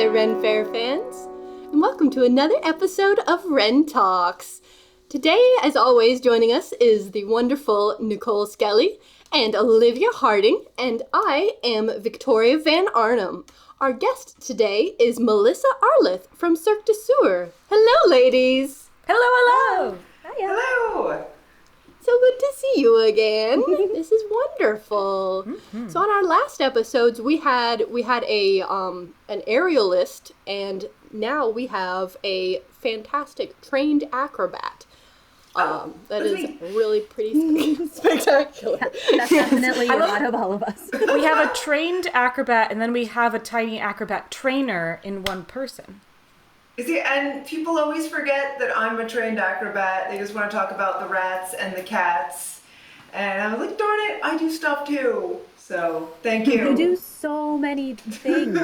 Ren Faire fans, and welcome to another episode of Ren Talks. Today, as always, joining us is the wonderful Nicole Skelly and Olivia Harding, and I am Victoria Van Arnam. Our guest today is Melissa Arleth from Cirque du Soleil. Hello, ladies. Hello. Hiya. Hello. So good to see you again. This is wonderful. Mm-hmm. So on our last episodes, we had a an aerialist, and now we have a fantastic trained acrobat. That is really pretty spectacular. That's definitely a lot of all of us. We have a trained acrobat, and then we have a tiny acrobat trainer in one person. You see, and people always forget that I'm a trained acrobat. They just want to talk about the rats and the cats. And I'm like, darn it, I do stuff too. So, thank you. You do so many things.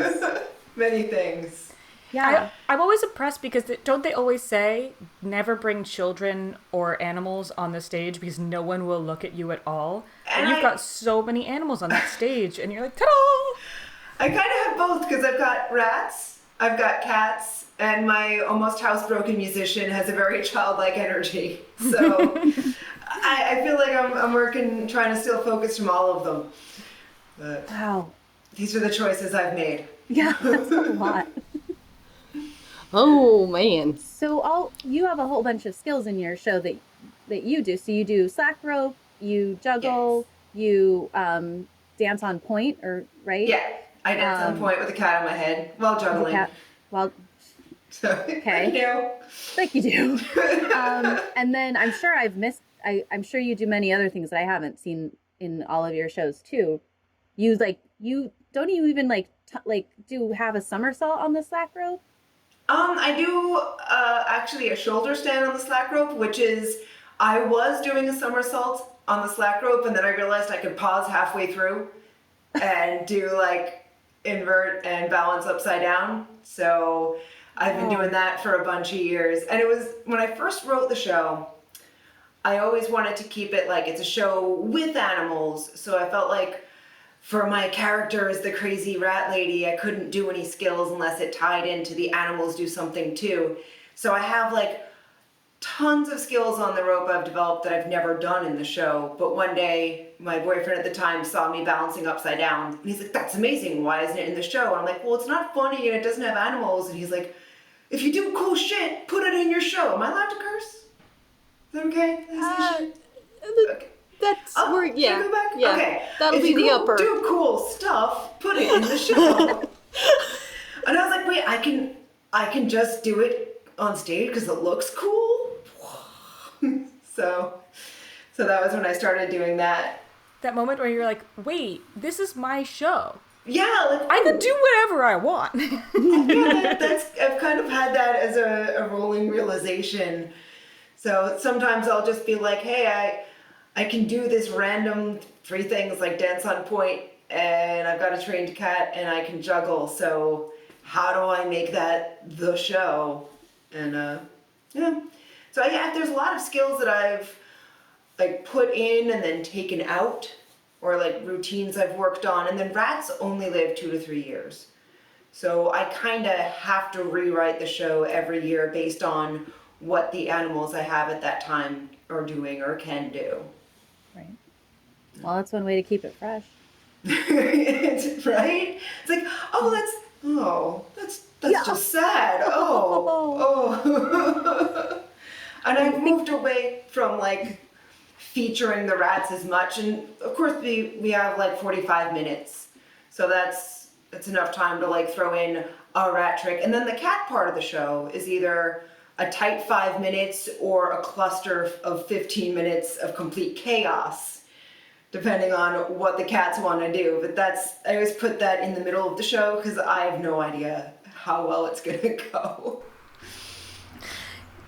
Many things. Yeah. I'm always impressed because don't they always say never bring children or animals on the stage because no one will look at you at all? And you've got so many animals on that stage, and you're like, ta-da! I kind of have both because I've got rats, I've got cats, and my almost housebroken musician has a very childlike energy. So I feel like I'm working, trying to steal focus from all of them. But wow. These are the choices I've made. Yeah, that's a lot. Oh, man. So you have a whole bunch of skills in your show that you do. So you do slack rope, you juggle, you dance on point, right? Yeah, I dance on point with a cat on my head while juggling. Okay. Like you do. And then I'm sure I'm sure you do many other things that I haven't seen in all of your shows too. You don't you even have a somersault on the slack rope? I do actually a shoulder stand on the slack rope, which is I was doing a somersault on the slack rope, and then I realized I could pause halfway through and do like invert and balance upside down. So I've been doing that for a bunch of years. And it was when I first wrote the show, I always wanted to keep it like it's a show with animals. So I felt like for my character as the crazy rat lady, I couldn't do any skills unless it tied into the animals do something too. So I have like tons of skills on the rope I've developed that I've never done in the show. But one day, my boyfriend at the time saw me balancing upside down. And he's like, that's amazing. Why isn't it in the show? And I'm like, well, it's not funny and it doesn't have animals. And he's like, if you do cool shit, put it in your show. Am I allowed to curse? Is that okay? Okay. That's Go back? Yeah. Okay. That'll be the upper. If you do cool stuff, put it in the show. And I was like, wait, I can just do it on stage because it looks cool. So that was when I started doing that. That moment where you're like, wait, this is my show. Yeah, like I can do whatever I want. Yeah, I've kind of had that as a rolling realization. So sometimes I'll just be like, hey, I can do this random 3 things like dance on point, and I've got a trained cat, and I can juggle. So how do I make that the show? And yeah. So there's a lot of skills that I've like put in and then taken out, or like routines I've worked on. And then rats only live 2 to 3 years. So I kind of have to rewrite the show every year based on what the animals I have at that time are doing or can do. Right. Well, that's one way to keep it fresh. Right? It's like, that's just sad. Oh. And I've moved away from like featuring the rats as much. And of course we have like 45 minutes. So that's enough time to like throw in a rat trick. And then the cat part of the show is either a tight 5 minutes or a cluster of 15 minutes of complete chaos, depending on what the cats want to do. But I always put that in the middle of the show because I have no idea how well it's going to go.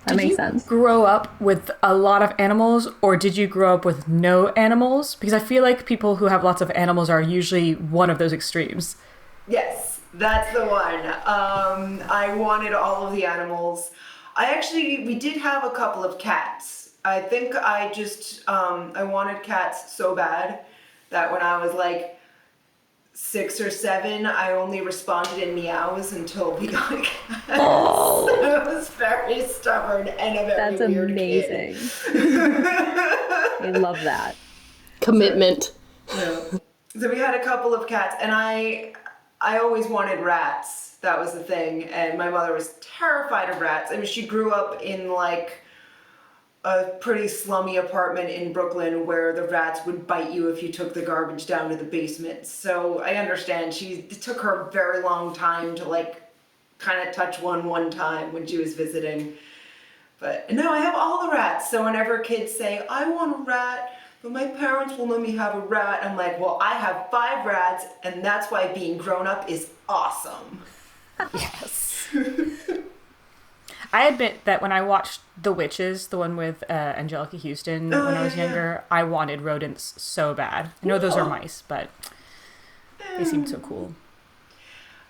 That makes sense. Did you grow up with a lot of animals, or did you grow up with no animals? Because I feel like people who have lots of animals are usually one of those extremes. Yes, that's the one. I wanted all of the animals. We did have a couple of cats. I think I wanted cats so bad that when I was like 6 or 7, I only responded in meows until we got cats. Oh. I was very stubborn and a very weird kid. That's amazing. I love that. Commitment. So we had a couple of cats, and I always wanted rats. That was the thing, and my mother was terrified of rats. I mean, she grew up in like a pretty slummy apartment in Brooklyn where the rats would bite you if you took the garbage down to the basement. So I understand. It took her a very long time to like kind of touch one time when she was visiting. But no, I have all the rats. So whenever kids say, I want a rat, but my parents won't let me have a rat, I'm like, well, I have 5 rats, and that's why being grown up is awesome. Yes. I admit that when I watched The Witches, the one with Angelica Houston, when I was younger, I wanted rodents so bad. I know those are mice, but they seemed so cool.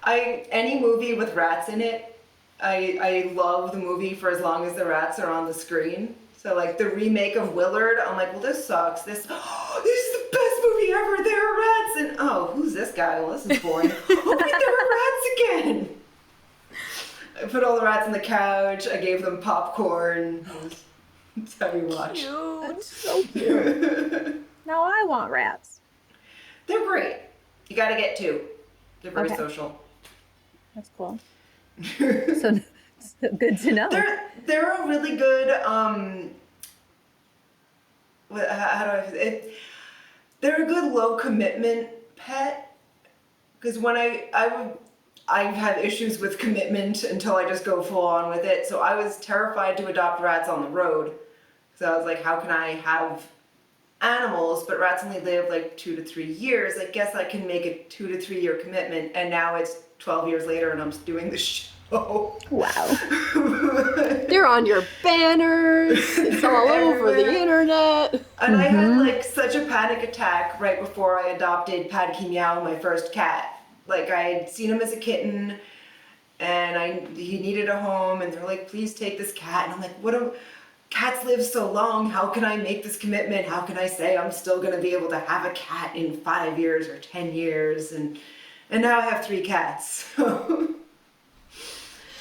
Any movie with rats in it, I love the movie for as long as the rats are on the screen. So like the remake of Willard, I'm like, well, this sucks. This is the best movie ever. There are rats, and oh, who's this guy? Well, this is boring. Oh, wait, there are rats again. I put all the rats on the couch. I gave them popcorn. That's how you watch. Cute. That's so cute. Now I want rats. They're great. You got to get 2. They're very social. That's cool. So good to know. They're a really good they're a good low commitment pet, because when I have issues with commitment until I just go full on with it. So I was terrified to adopt rats on the road. So I was like, how can I have animals? But rats only live like 2 to 3 years. I guess I can make a 2 to 3 year commitment. And now it's 12 years later and I'm doing the show. Wow. They're on your banners. It's all over the internet. And I had like such a panic attack right before I adopted Padky Meow, my first cat. Like I had seen him as a kitten and he needed a home, and they're like, please take this cat. And I'm like, cats live so long. How can I make this commitment? How can I say I'm still going to be able to have a cat in 5 years or 10 years? And now I have 3 cats.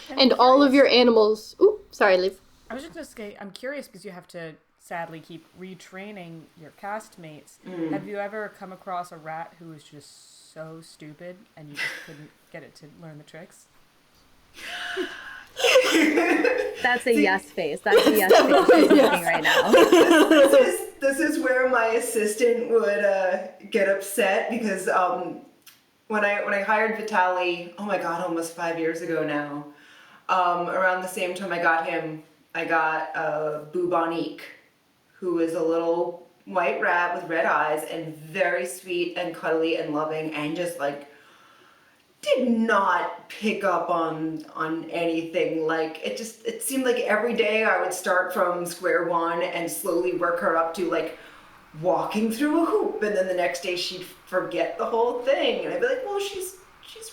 And all of your animals. Ooh, sorry, Liv. I was just going to say, I'm curious because you have to sadly keep retraining your castmates. Have you ever come across a rat who was just so stupid and you just couldn't get it to learn the tricks? That's a yes face. That's a yes face she's looking right now. This is where my assistant would get upset, because when I hired Vitaliy, oh my god, almost 5 years ago now, around the same time I got him, I got Bubonique, who is a little white rat with red eyes and very sweet and cuddly and loving, and just like did not pick up on anything. Like it seemed like every day I would start from square one and slowly work her up to like walking through a hoop, and then the next day she'd forget the whole thing, and I'd be like, well, she's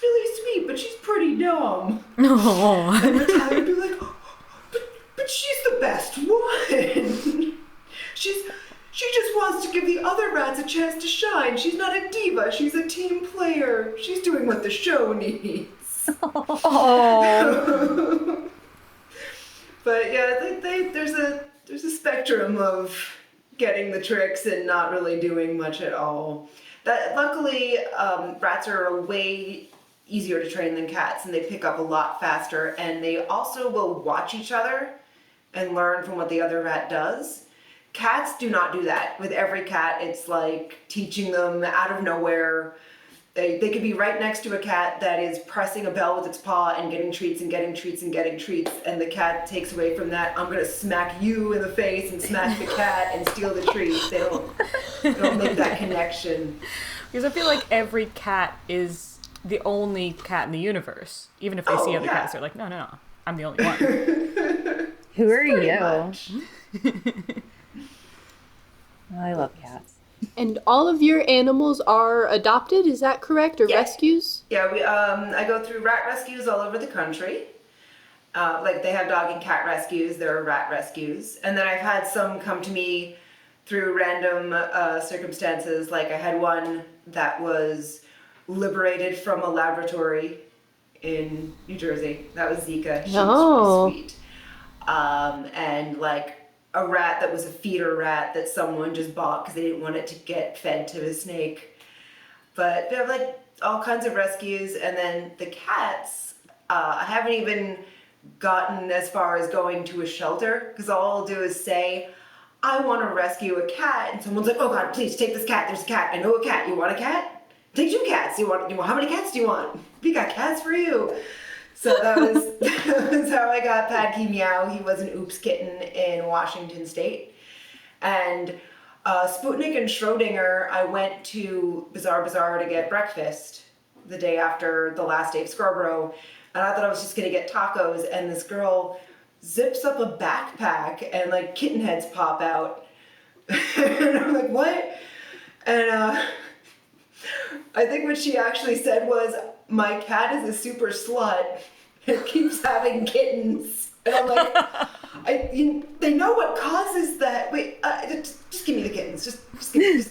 really sweet, but she's pretty dumb. No. And Vitaliy would be like, oh, but she's the best one. She just wants to give the other rats a chance to shine. She's not a diva. She's a team player. She's doing what the show needs. Oh. But yeah, there's a spectrum of getting the tricks and not really doing much at all. That luckily, rats are way easier to train than cats, and they pick up a lot faster, and they also will watch each other and learn from what the other rat does. Cats do not do that. With every cat, it's like teaching them out of nowhere. They could be right next to a cat that is pressing a bell with its paw and getting treats and getting treats and getting treats, and the cat takes away from that. I'm gonna smack you in the face and smack the cat and steal the treats. They don't make that connection. Because I feel like every cat is the only cat in the universe. Even if they see other cats, they're like, no, I'm the only one. Who are you? Much. I love cats. And all of your animals are adopted, is that correct? Or rescues? Yeah, I go through rat rescues all over the country. Like they have dog and cat rescues, there are rat rescues. And then I've had some come to me through random circumstances. Like I had one that was liberated from a laboratory in New Jersey. That was Zika. She Oh. was really sweet. And like a rat that was a feeder rat that someone just bought because they didn't want it to get fed to a snake. But they have like all kinds of rescues. And then the cats, I haven't even gotten as far as going to a shelter, because all I'll do is say, I want to rescue a cat, and someone's like, oh God, please take this cat. There's a cat. I know a cat. You want a cat? Take 2 cats. You want how many cats do you want? We got cats for you. So that was how I got Padkey Meow. He was an oops kitten in Washington State. And Sputnik and Schrodinger, I went to Bazaar to get breakfast the day after the last day of Scarborough. And I thought I was just going to get tacos. And this girl zips up a backpack and like kitten heads pop out. And I'm like, what? And I think what she actually said was, my cat is a super slut. It keeps having kittens. And I'm like, they know what causes that. Wait, just give me the kittens. Just give me,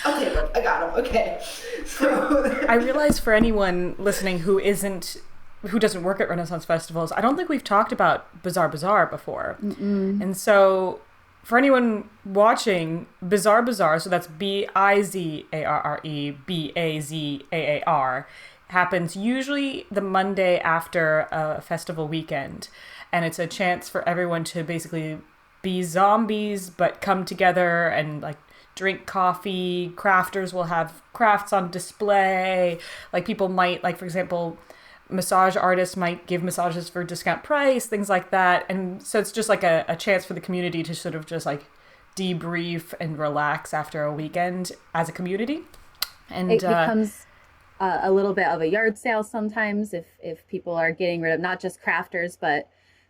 I'll take them. I got them. Okay. So I realize for anyone listening who doesn't work at Renaissance festivals, I don't think we've talked about Bazaar before. Mm-mm. And so for anyone watching, Bazaar, so that's Bizarre, Bazaar, happens usually the Monday after a festival weekend. And it's a chance for everyone to basically be zombies, but come together and like drink coffee. Crafters will have crafts on display. Like people might, like for example, massage artists might give massages for discount price, things like that. And so it's just like a chance for the community to sort of just like debrief and relax after a weekend as a community. And it becomes a little bit of a yard sale sometimes if people are getting rid of not just crafters, but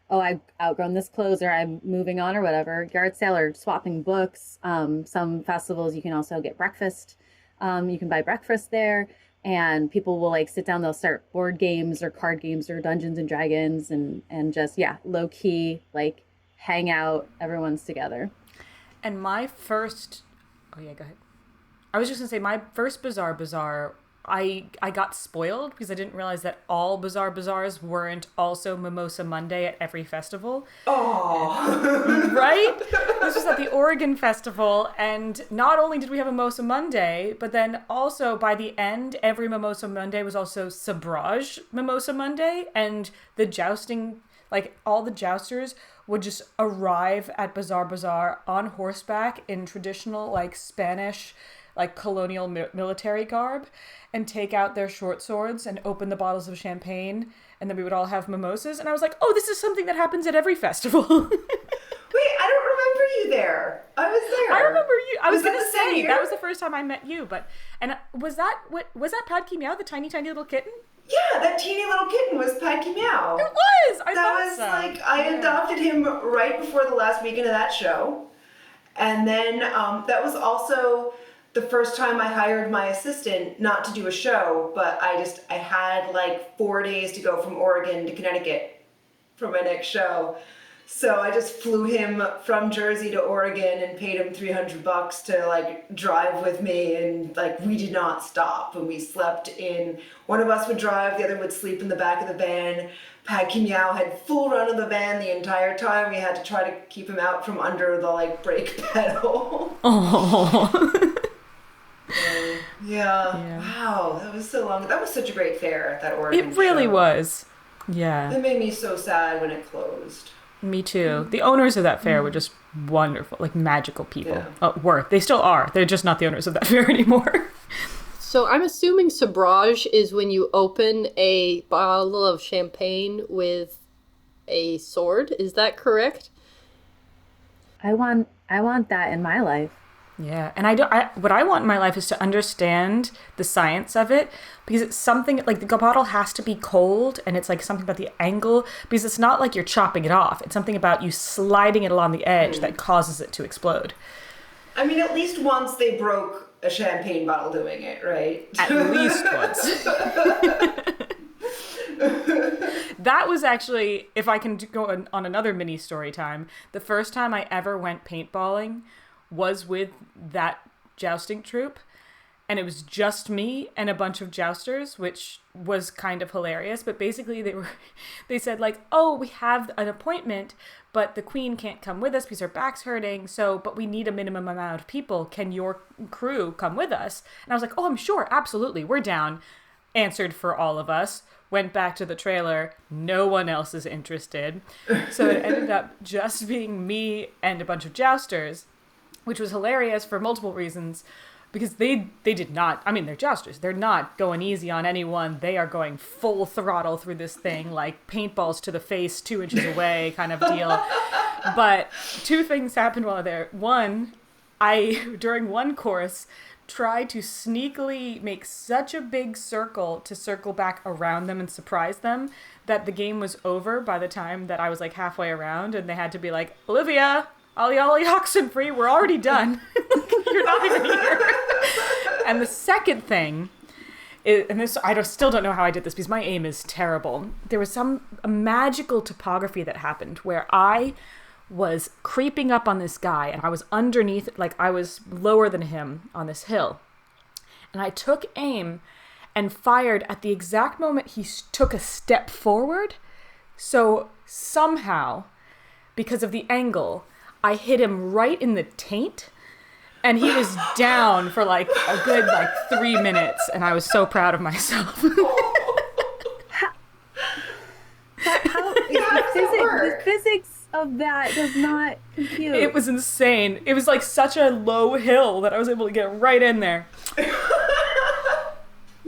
I've outgrown this clothes or I'm moving on or whatever. Yard sale or swapping books. Some festivals you can also get breakfast. You can buy breakfast there. And people will like sit down, they'll start board games or card games or Dungeons and Dragons and just, low key, like hang out, everyone's together. And my first, go ahead. I was just gonna say my first Bazaar, I got spoiled because I didn't realize that all Bazaars weren't also Mimosa Monday at every festival. Oh, right? This was at the Oregon Festival, and not only did we have a Mimosa Monday, but then also by the end, every Mimosa Monday was also Sabrage Mimosa Monday, and the jousting, like all the jousters would just arrive at Bazaar on horseback in traditional like Spanish like colonial military garb and take out their short swords and open the bottles of champagne, and then we would all have mimosas. And I was like, oh, this is something that happens at every festival. Wait, I don't remember you there. I was there. I remember you. I was going to that the same say year? that was the first time I met you, and was that Padkey Meow, the tiny little kitten? Yeah, that teeny little kitten was Padkey Meow. It was. I That thought was so. like, I adopted him right before the last weekend of that show. And then that was also the first time I hired my assistant, not to do a show, but I had like 4 days to go from Oregon to Connecticut for my next show. So I just flew him from Jersey to Oregon and paid him $300 to like drive with me, and like we did not stop, and we slept in, one of us would drive, the other would sleep in the back of the van. Padkey Meow had full run of the van the entire time. We had to try to keep him out from under the like brake pedal. Oh. Yeah. Wow, that was so long. That was such a great fair, that Oregon It really show. was. Yeah. It made me so sad when it closed. Me too. The owners of that fair were just wonderful, like magical people. Yeah. They still are. They're just not the owners of that fair anymore. So I'm assuming sabrage is when you open a bottle of champagne with a sword. Is that correct? I want that in my life. Yeah, and what I want in my life is to understand the science of it, because it's something like the bottle has to be cold, and it's like something about the angle, because it's not like you're chopping it off. It's something about you sliding it along the edge that causes it to explode. I mean, at least once they broke a champagne bottle doing it, right? At least once. That was actually, if I can go on another mini story time, the first time I ever went paintballing was with that jousting troupe. and it was just me and a bunch of jousters, which was kind of hilarious. But basically they said like, oh, we have an appointment, but the queen can't come with us because her back's hurting. But we need a minimum amount of people. Can your crew come with us? And I was like, oh, I'm sure. Absolutely. We're down. Answered for all of us. Went back to the trailer. No one else is interested. So it ended up just being me and a bunch of jousters, which was hilarious for multiple reasons. Because they did not, I mean, they're jousters. They're not going easy on anyone. They are going full throttle through this thing, like paintballs to the face 2 inches away kind of deal. But 2 things happened while there. One, during one course, tried to sneakily make such a big circle to circle back around them and surprise them that the game was over by the time that I was like halfway around, and they had to be like, Olivia, Ollie Oxenfree, we're already done. You're not even here. And the second thing is, and this, still don't know how I did this because my aim is terrible. There was a magical topography that happened where I was creeping up on this guy and I was underneath, like I was lower than him on this hill. And I took aim and fired at the exact moment he took a step forward. So somehow, because of the angle, I hit him right in the taint, and he was down for like a good 3 minutes, and I was so proud of myself. The physics of that does not compute. It was insane. It was like such a low hill that I was able to get right in there.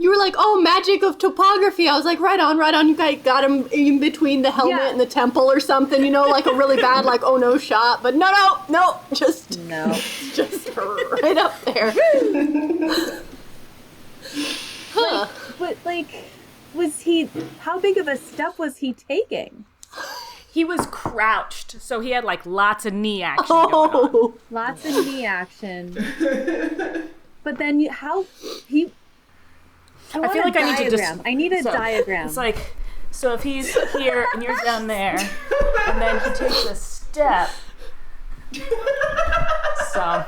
You were like, oh, magic of topography. I was like, right on. You guys got him in between the helmet and the temple or something, you know, like a really bad, like, oh no shot. But no, just right up there. Huh. But how big of a step was he taking? He was crouched, so he had like lots of knee action going on. Lots of knee action. But then I feel like I need a diagram. It's like, so if he's here and you're down there, and then he takes a step. So.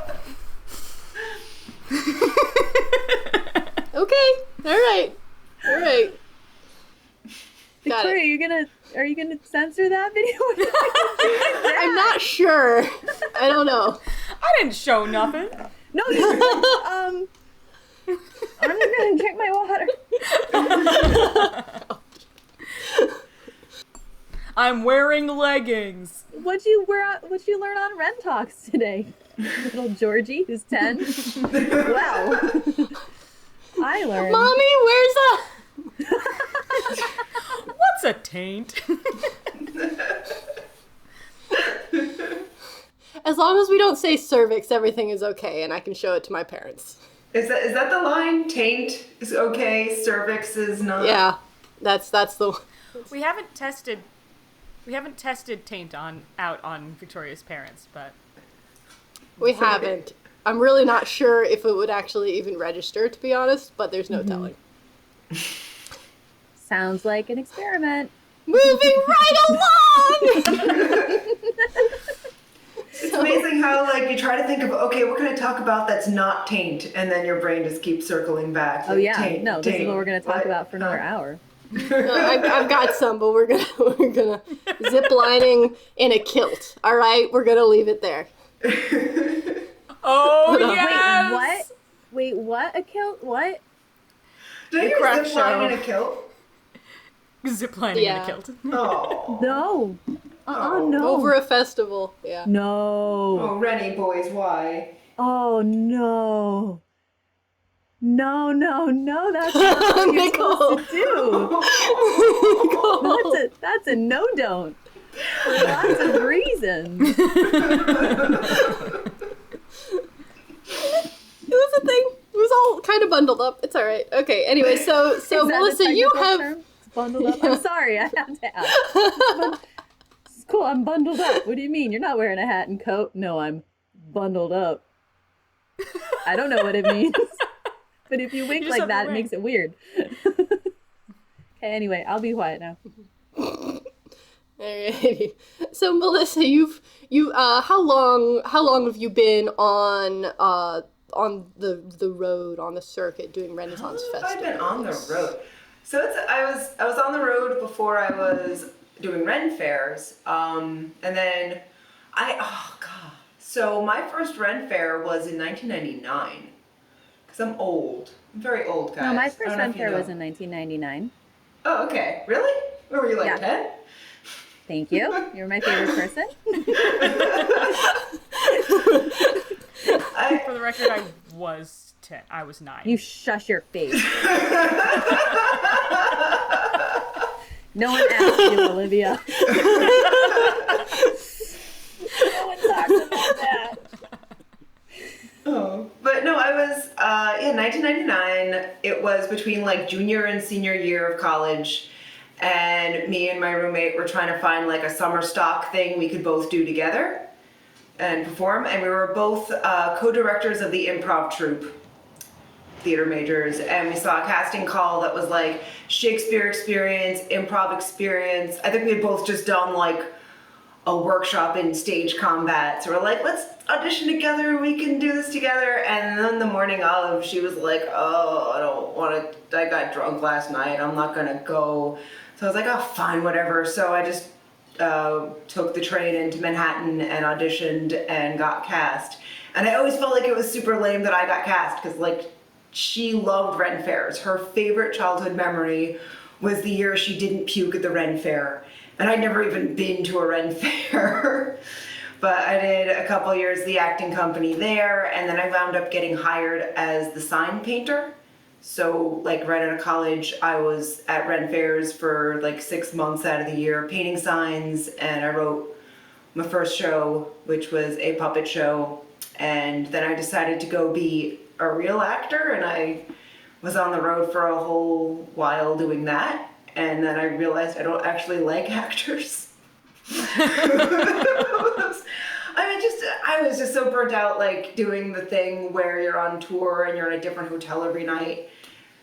Okay. All right. Victoria, are you gonna censor that video? I'm not sure. I don't know. I didn't show nothing. No, you I'm gonna drink my water. I'm wearing leggings. What'd you learn on Ren Talks today? Little Georgie, who's 10. Wow. I learned. Mommy, where's What's a taint? As long as we don't say cervix, everything is okay, and I can show it to my parents. Is that the line? Taint is okay, cervix is not. Yeah, that's the. We haven't tested taint out on Victoria's parents, but we haven't. I'm really not sure if it would actually even register, to be honest, but there's no telling. Sounds like an experiment. Moving right along! It's amazing how, like, you try to think of, okay, what can I talk about that's not taint? And then your brain just keeps circling back. Oh, like, yeah. Taint, no, this taint. is what we're going to talk about for another hour. I've got some, but we're gonna zip lining in a kilt. All right, we're gonna leave it there. Oh, yes! Wait, what? A kilt? What? Did you zip line in a kilt? Ziplining in a kilt. Oh. No. No. Over a festival, yeah. No. Oh, Rennie boys, why? Oh, no. No, that's not what you're supposed to do. That's a no-don't. For lots of reasons. It was a thing. It was all kind of bundled up. It's all right. Okay, anyway, so Melissa, you have... It's bundled up? I'm sorry, I have to ask. It's cool, I'm bundled up. What do you mean? You're not wearing a hat and coat? No, I'm bundled up. I don't know what it means. But if you wink like that, it makes it weird. Okay, anyway, I'll be quiet now. Alrighty. So Melissa, you how long have you been on the road on the circuit doing Renaissance festivals? I've been on the road. So I was on the road before I was doing Ren fairs, and then So my first Ren fair was in 1999. Because I'm old. I'm very old, guys. No, my first Ren fair was in 1999. Oh, okay. Really? What were you, like 10? Thank you. You're my favorite person. For the record, I was 10. I was 9. You shush your face. No one asked you, Olivia. No one talks about that. Oh, but no, I was, 1999. It was between like junior and senior year of college. And me and my roommate were trying to find like a summer stock thing we could both do together and perform. And we were both co-directors of the improv troupe, theater majors. And we saw a casting call that was like Shakespeare experience, improv experience. I think we had both just done like a workshop in stage combat. So we're like, let's audition together. We can do this together. And then the morning of, she was like, oh, I don't want to, I got drunk last night. I'm not going to go. So I was like, oh, fine, whatever. So I just took the train into Manhattan and auditioned and got cast. And I always felt like it was super lame that I got cast because like she loved Ren fairs. Her favorite childhood memory was the year she didn't puke at the Ren fair. And I'd never even been to a Ren fair. But I did a couple years the acting company there, and then I wound up getting hired as the sign painter. So like right out of college, I was at Ren fairs for like 6 months out of the year painting signs, and I wrote my first show, which was a puppet show. And then I decided to go be a real actor, and I was on the road for a whole while doing that. And then I realized I don't actually like actors. I was just so burnt out, like doing the thing where you're on tour and you're in a different hotel every night,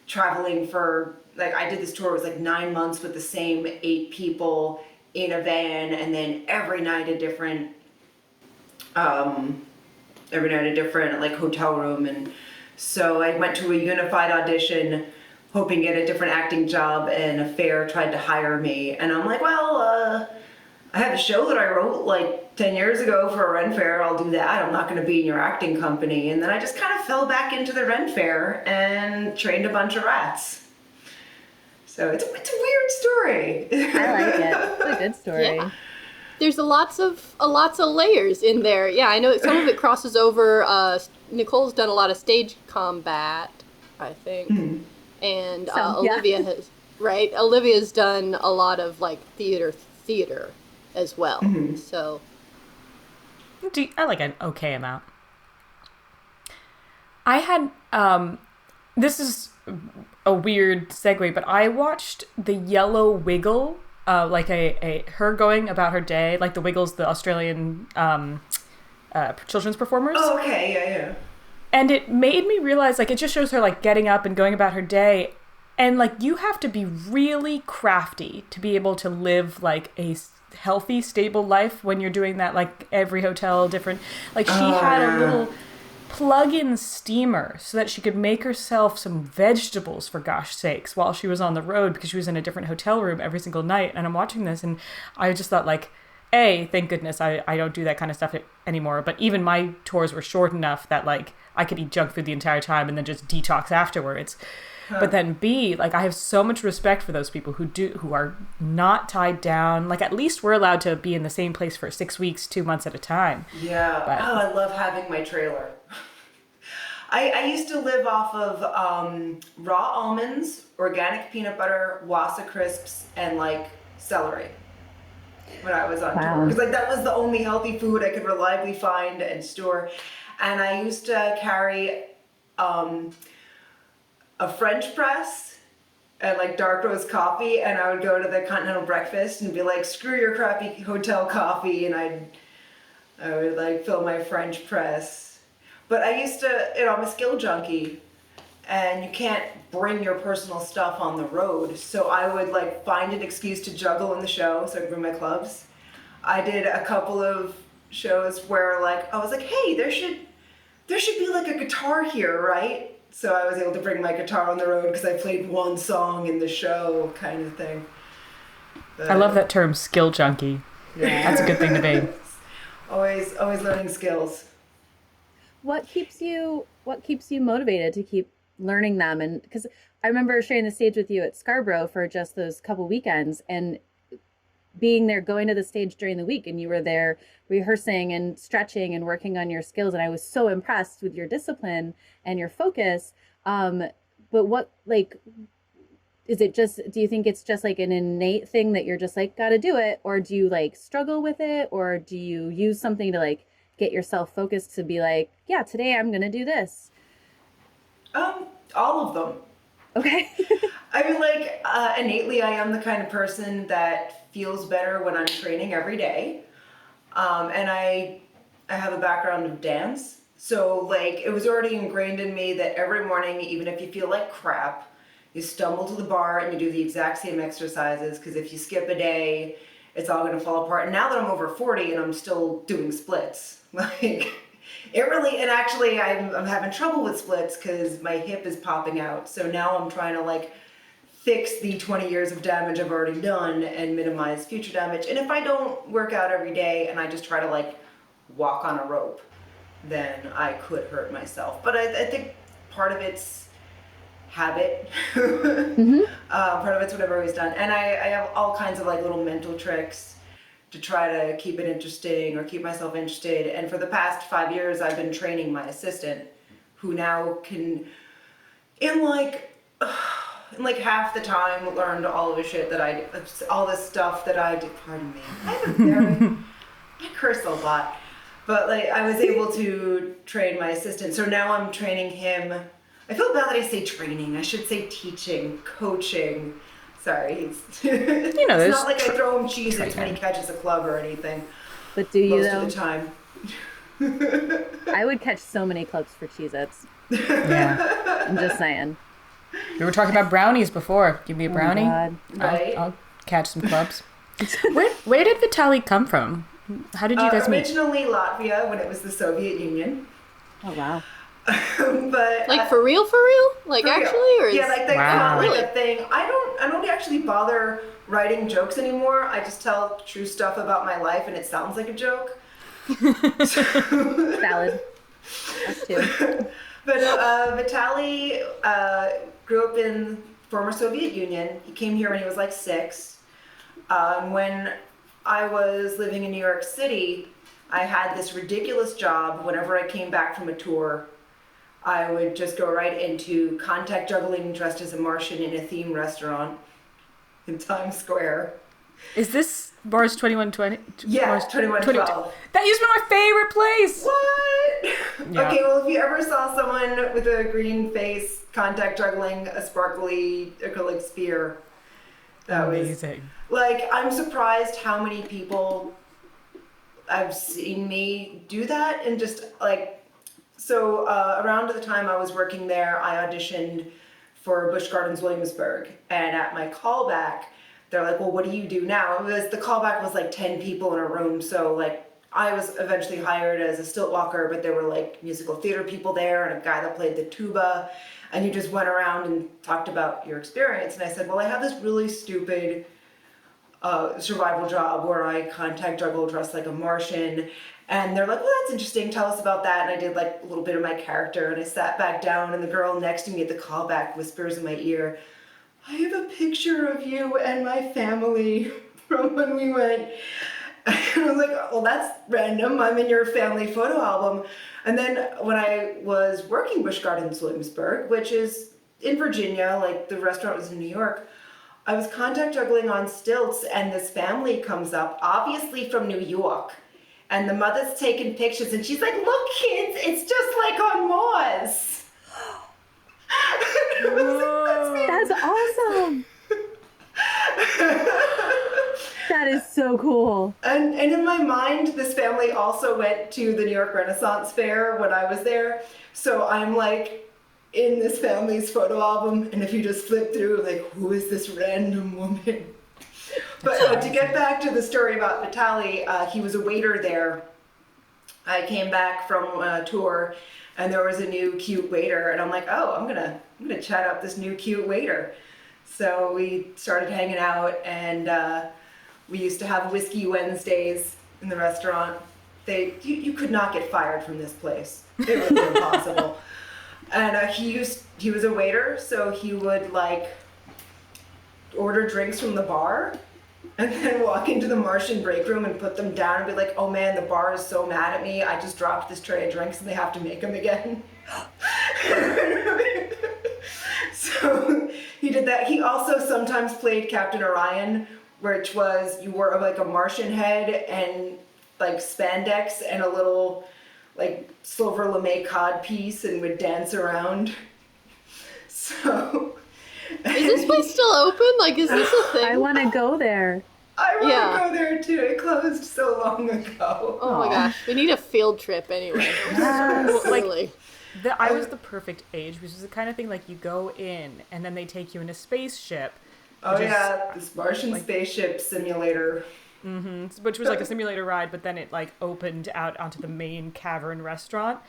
traveling for, like I did this tour, it was like 9 months with the same 8 people in a van, and then every night a different like hotel room. And so I went to a unified audition hoping to get a different acting job, and a Faire tried to hire me. And I'm like, well, I have a show that I wrote like 10 years ago for a Ren fair. I'll do that. I'm not going to be in your acting company. And then I just kind of fell back into the Ren fair and trained a bunch of rats. So it's a weird story. I like it. It's a good story. Yeah. There's lots of layers in there. Yeah, I know some of it crosses over. Nicole's done a lot of stage combat, I think. Mm-hmm. And Olivia has, right? Olivia's done a lot of like theater as well. Mm-hmm. So I like an okay amount. I had this is a weird segue, but I watched the Yellow Wiggle, like a her going about her day, like the Wiggles, the Australian children's performers. Oh, okay, yeah. And it made me realize, like, it just shows her, like, getting up and going about her day. And, like, you have to be really crafty to be able to live, like, a healthy, stable life when you're doing that, like, every hotel different. Like, she had a little plug-in steamer so that she could make herself some vegetables, for gosh sakes, while she was on the road, because she was in a different hotel room every single night. And I'm watching this, and I just thought, like, thank goodness I don't do that kind of stuff anymore. But even my tours were short enough that, like, I could eat junk food the entire time and then just detox afterwards. Huh. But then B, like, I have so much respect for those people who are not tied down. Like, at least we're allowed to be in the same place for 6 weeks, 2 months at a time. Yeah. But I love having my trailer. I used to live off of raw almonds, organic peanut butter, Wassa crisps, and like celery when I was on tour. Because like that was the only healthy food I could reliably find and store. And I used to carry a French press and like dark roast coffee, and I would go to the continental breakfast and be like, screw your crappy hotel coffee, and I would like fill my French press. But I used to, I'm a skill junkie, and you can't bring your personal stuff on the road, so I would like find an excuse to juggle in the show so I could bring my clubs. I did a couple of shows where like I was like, hey, there should there should be like a guitar here, right? So I was able to bring my guitar on the road because I played one song in the show, kind of thing. But, I love that term, skill junkie. Yeah. That's a good thing to be. always learning skills. What keeps you motivated to keep learning them? And because I remember sharing the stage with you at Scarborough for just those couple weekends, and being there, going to the stage during the week, and you were there rehearsing and stretching and working on your skills, and I was so impressed with your discipline and your focus. But what, like, is it just, do you think it's just like an innate thing that you're just like, gotta do it? Or do you like struggle with it? Or do you use something to like get yourself focused to be like, yeah, today I'm gonna do this? All of them. Okay. I mean, like, innately, I am the kind of person that feels better when I'm training every day. And I have a background of dance. So, like, it was already ingrained in me that every morning, even if you feel like crap, you stumble to the bar and you do the exact same exercises. Because if you skip a day, it's all going to fall apart. And now that I'm over 40 and I'm still doing splits, like... It really, and actually I'm having trouble with splits because my hip is popping out. So now I'm trying to like fix the 20 years of damage I've already done and minimize future damage. And if I don't work out every day and I just try to like walk on a rope, then I could hurt myself. But I think part of it's habit. Mm-hmm. Part of it's what I've always done. And I have all kinds of like little mental tricks to try to keep it interesting or keep myself interested. And for the past 5 years, I've been training my assistant, who now can, in like half the time, learned all of the shit that all this stuff that I did. Pardon me. I curse a lot, but like I was able to train my assistant. So now I'm training him. I feel bad that I say training. I should say teaching, coaching. Sorry, it's not like I throw him cheeses when he catches a club or anything. But do you, most though? of the time. I would catch so many clubs for Cheez-Its. Yeah. I'm just saying. We were talking about brownies before. Give me a brownie. Oh Right. I'll catch some clubs. Where did Vitaliy come from? How did you guys meet? Originally Latvia, when it was the Soviet Union. Oh, wow. But Like for real? Like for real. actually? Or is... Yeah, like that's Wow. not like a thing. I don't actually bother writing jokes anymore. I just tell true stuff about my life and it sounds like a joke. Valid. Us too. But Vitaliy grew up in former Soviet Union. He came here when he was like 6. When I was living in New York City, I had this ridiculous job. Whenever I came back from a tour, I would just go right into contact juggling dressed as a Martian in a themed restaurant in Times Square. Is this Bars 2120? Yeah, Bars 2112. That used to be my favorite place. What? Yeah. Okay, well, if you ever saw someone with a green face contact juggling a sparkly acrylic sphere, that was amazing. like, I'm surprised how many people I've seen me do that. And just like, so around the time I was working there, I auditioned for Busch Gardens Williamsburg, and at my callback they're like, well, what do you do now? The callback was like 10 people in a room, so like I was eventually hired as a stilt walker, but there were like musical theater people there and a guy that played the tuba, and you just went around and talked about your experience. And I said, well, I have this really stupid survival job where I contact juggle dressed like a Martian. And they're like, well, that's interesting, tell us about that. And I did like a little bit of my character, and I sat back down, and the girl next to me at the callback whispers in my ear, I have a picture of you and my family from when we went. And I was like, well, that's random, I'm in your family photo album. And then when I was working Busch Gardens Williamsburg, which is in Virginia, like the restaurant was in New York, I was contact juggling on stilts, and this family comes up, obviously from New York. And the mother's taking pictures, and she's like, look, kids, it's just like on Moz. That's awesome. That is so cool. And in my mind, this family also went to the New York Renaissance Fair when I was there. So I'm like in this family's photo album, and if you just flip through, like, who is this random woman? But to get back to the story about Vitaliy, he was a waiter there. I came back from a tour, and there was a new cute waiter, and I'm like, oh, I'm gonna chat up this new cute waiter. So we started hanging out, and we used to have Whiskey Wednesdays in the restaurant. You could not get fired from this place. It was impossible. And he was a waiter, so he would like order drinks from the bar and then walk into the Martian break room and put them down and be like, oh man, the bar is so mad at me. I just dropped this tray of drinks and they have to make them again. So he did that. He also sometimes played Captain Orion, which was you wore like a Martian head and like spandex and a little like silver lame cod piece and would dance around. So is this place still open? Like, is this a thing? I want to go there. I want to go there too. It closed so long ago. Oh my gosh, we need a field trip anyway. Yes. Really. I was the perfect age, which is the kind of thing like you go in and then they take you in a spaceship. Oh yeah, this Martian spaceship simulator. Mm-hmm. Which was like a simulator ride, but then it like opened out onto the main cavern restaurant.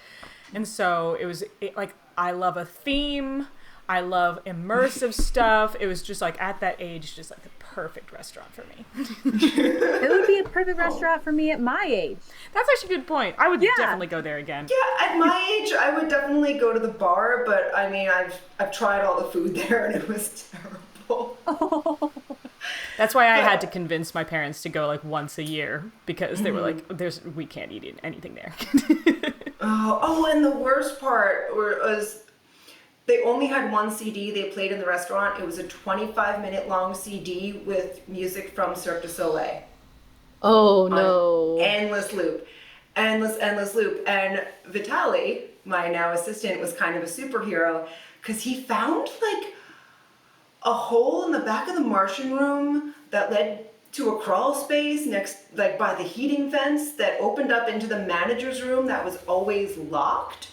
And so it was like, I love a theme. I love immersive stuff. It was just like at that age, just like the perfect restaurant for me. It would be a perfect restaurant for me at my age. That's actually a good point. I would definitely go there again. Yeah, at my age, I would definitely go to the bar, but I mean, I've tried all the food there and it was terrible. That's why I had to convince my parents to go like once a year because they were like, we can't eat anything there. And the worst part was they only had one CD they played in the restaurant. It was a 25-minute long CD with music from Cirque du Soleil. Oh no. Endless loop. Endless loop. And Vitaliy, my now assistant, was kind of a superhero because he found like a hole in the back of the Martian room that led to a crawl space next, like by the heating vents that opened up into the manager's room that was always locked.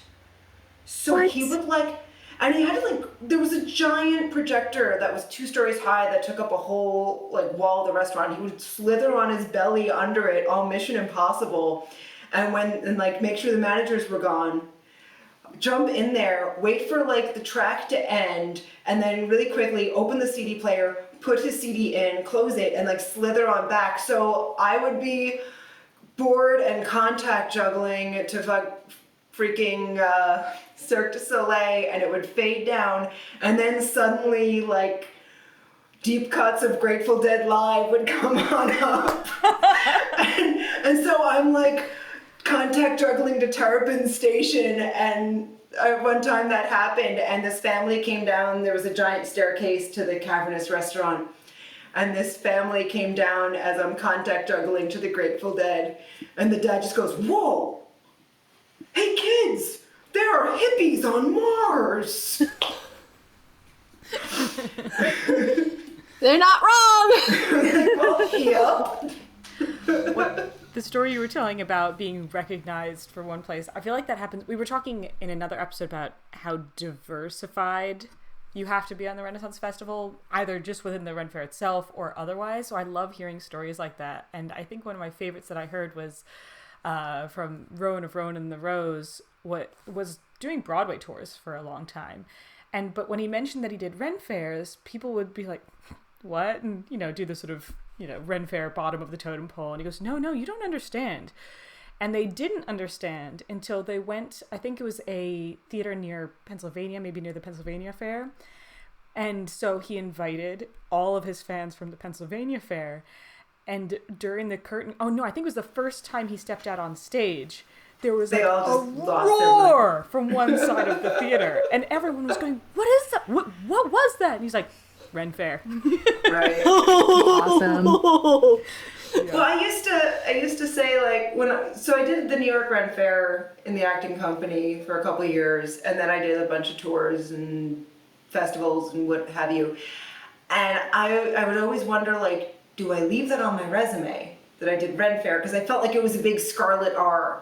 So he would like, and he had to like, there was a giant projector that was 2 stories high that took up a whole like wall of the restaurant. He would slither on his belly under it, all Mission Impossible, and like make sure the managers were gone. Jump in there, wait for like the track to end, and then really quickly open the CD player, put his CD in, close it, and like slither on back. So I would be bored and contact juggling to freaking Cirque du Soleil, and it would fade down, and then suddenly like deep cuts of Grateful Dead Live would come on up. and so I'm like contact juggling to Terrapin Station, and one time that happened and this family came down. There was a giant staircase to the cavernous restaurant, and this family came down as I'm contact juggling to the Grateful Dead, and the dad just goes, whoa, hey kids, there are hippies on Mars. They're not wrong. Well, What, the story you were telling about being recognized for one place, I feel like that happens. We were talking in another episode about how diversified you have to be on the Renaissance Festival, either just within the Ren Fair itself or otherwise. So I love hearing stories like that. And I think one of my favorites that I heard was from Rowan of Rowan and the Rose, what was doing Broadway tours for a long time. But when he mentioned that he did Ren Fairs, people would be like, what? And, do the sort of, Ren Fair bottom of the totem pole. And he goes, no, you don't understand. And they didn't understand until they went, I think it was a theater near Pennsylvania, maybe near the Pennsylvania Fair. And so he invited all of his fans from the Pennsylvania Fair. And during the curtain, I think it was the first time he stepped out on stage, there was like a roar from one side of the theater. And everyone was going, what is that? What was that? And he's like, Ren Fair. right. Awesome. Yeah. Well, I used to say like I did the New York Ren Fair in the acting company for a couple of years, and then I did a bunch of tours and festivals and what have you. And I would always wonder, like, do I leave that on my resume that I did Ren Fair? Because I felt like it was a big scarlet R.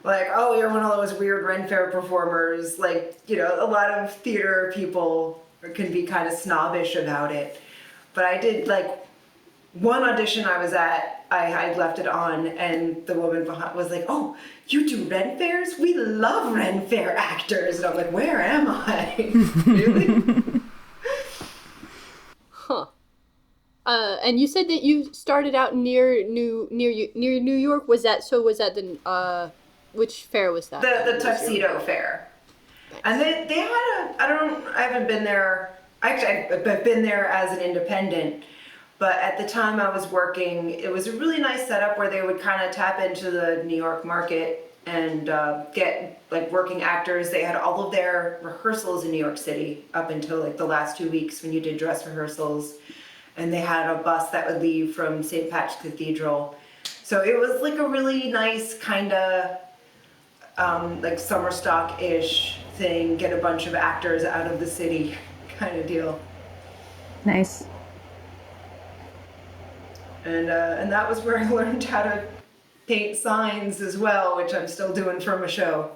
Like, oh, you're one of those weird Ren Fair performers. Like, a lot of theater people can be kind of snobbish about it. But I did like one audition I was at, I left it on, and the woman behind was like, "Oh, you do Ren Fairs? We love Ren Fair actors." And I'm like, "Where am I?" Really? Huh. And you said that you started out near New York. Was that the which fair was that? The Tuxedo Fair. Nice. And they had I haven't been there. Actually, I've been there as an independent. But at the time I was working, it was a really nice setup where they would kind of tap into the New York market and get like working actors. They had all of their rehearsals in New York City up until like the last 2 weeks when you did dress rehearsals. And they had a bus that would leave from St. Patrick's Cathedral. So it was like a really nice kind of like summer stock-ish thing, get a bunch of actors out of the city kind of deal. Nice. And that was where I learned how to paint signs as well, which I'm still doing from a show.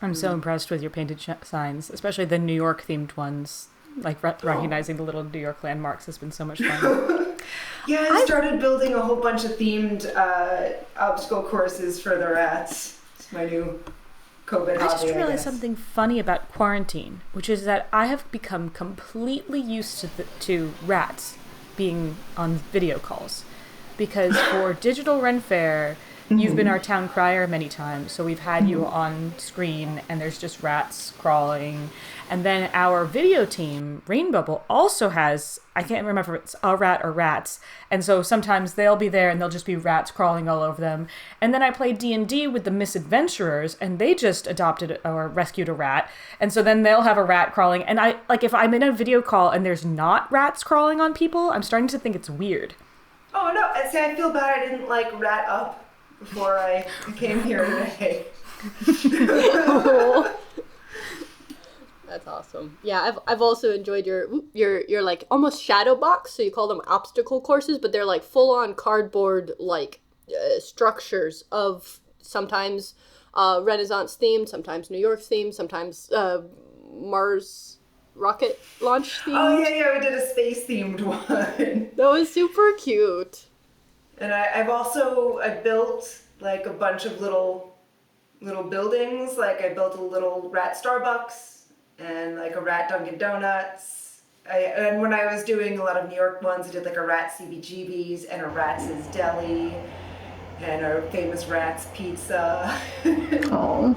I'm so impressed with your painted signs, especially the New York themed ones. Like recognizing the little New York landmarks has been so much fun. Yeah, I started building a whole bunch of themed obstacle courses for the rats. It's my new COVID hobby, I just realized I guess. something funny about quarantine, which is that I have become completely used to rats being on video calls. Because for Digital Ren Fair, you've been our town crier many times, so we've had you on screen and there's just rats crawling. And then our video team, Rain Bubble, also has, I can't remember if it's a rat or rats, and so sometimes they'll be there and there'll just be rats crawling all over them. And then I played D&D with the Misadventurers, and they just adopted or rescued a rat, and so then they'll have a rat crawling. And I, like, if I'm in a video call and there's not rats crawling on people, I'm starting to think it's weird. Oh no, see, I feel bad I didn't like rat up before I came here today. That's awesome. Yeah, I've also enjoyed your like almost shadow box. So you call them obstacle courses, but they're like full on cardboard like structures of sometimes Renaissance themed, sometimes New York themed, sometimes Mars rocket launch themed. Oh yeah, we did a space themed one. That was super cute. And I built like a bunch of little buildings. Like I built a little rat Starbucks and like a rat Dunkin' Donuts. And when I was doing a lot of New York ones, I did like a rat CBGB's and a Rats' Deli and a famous Rats Pizza. Oh.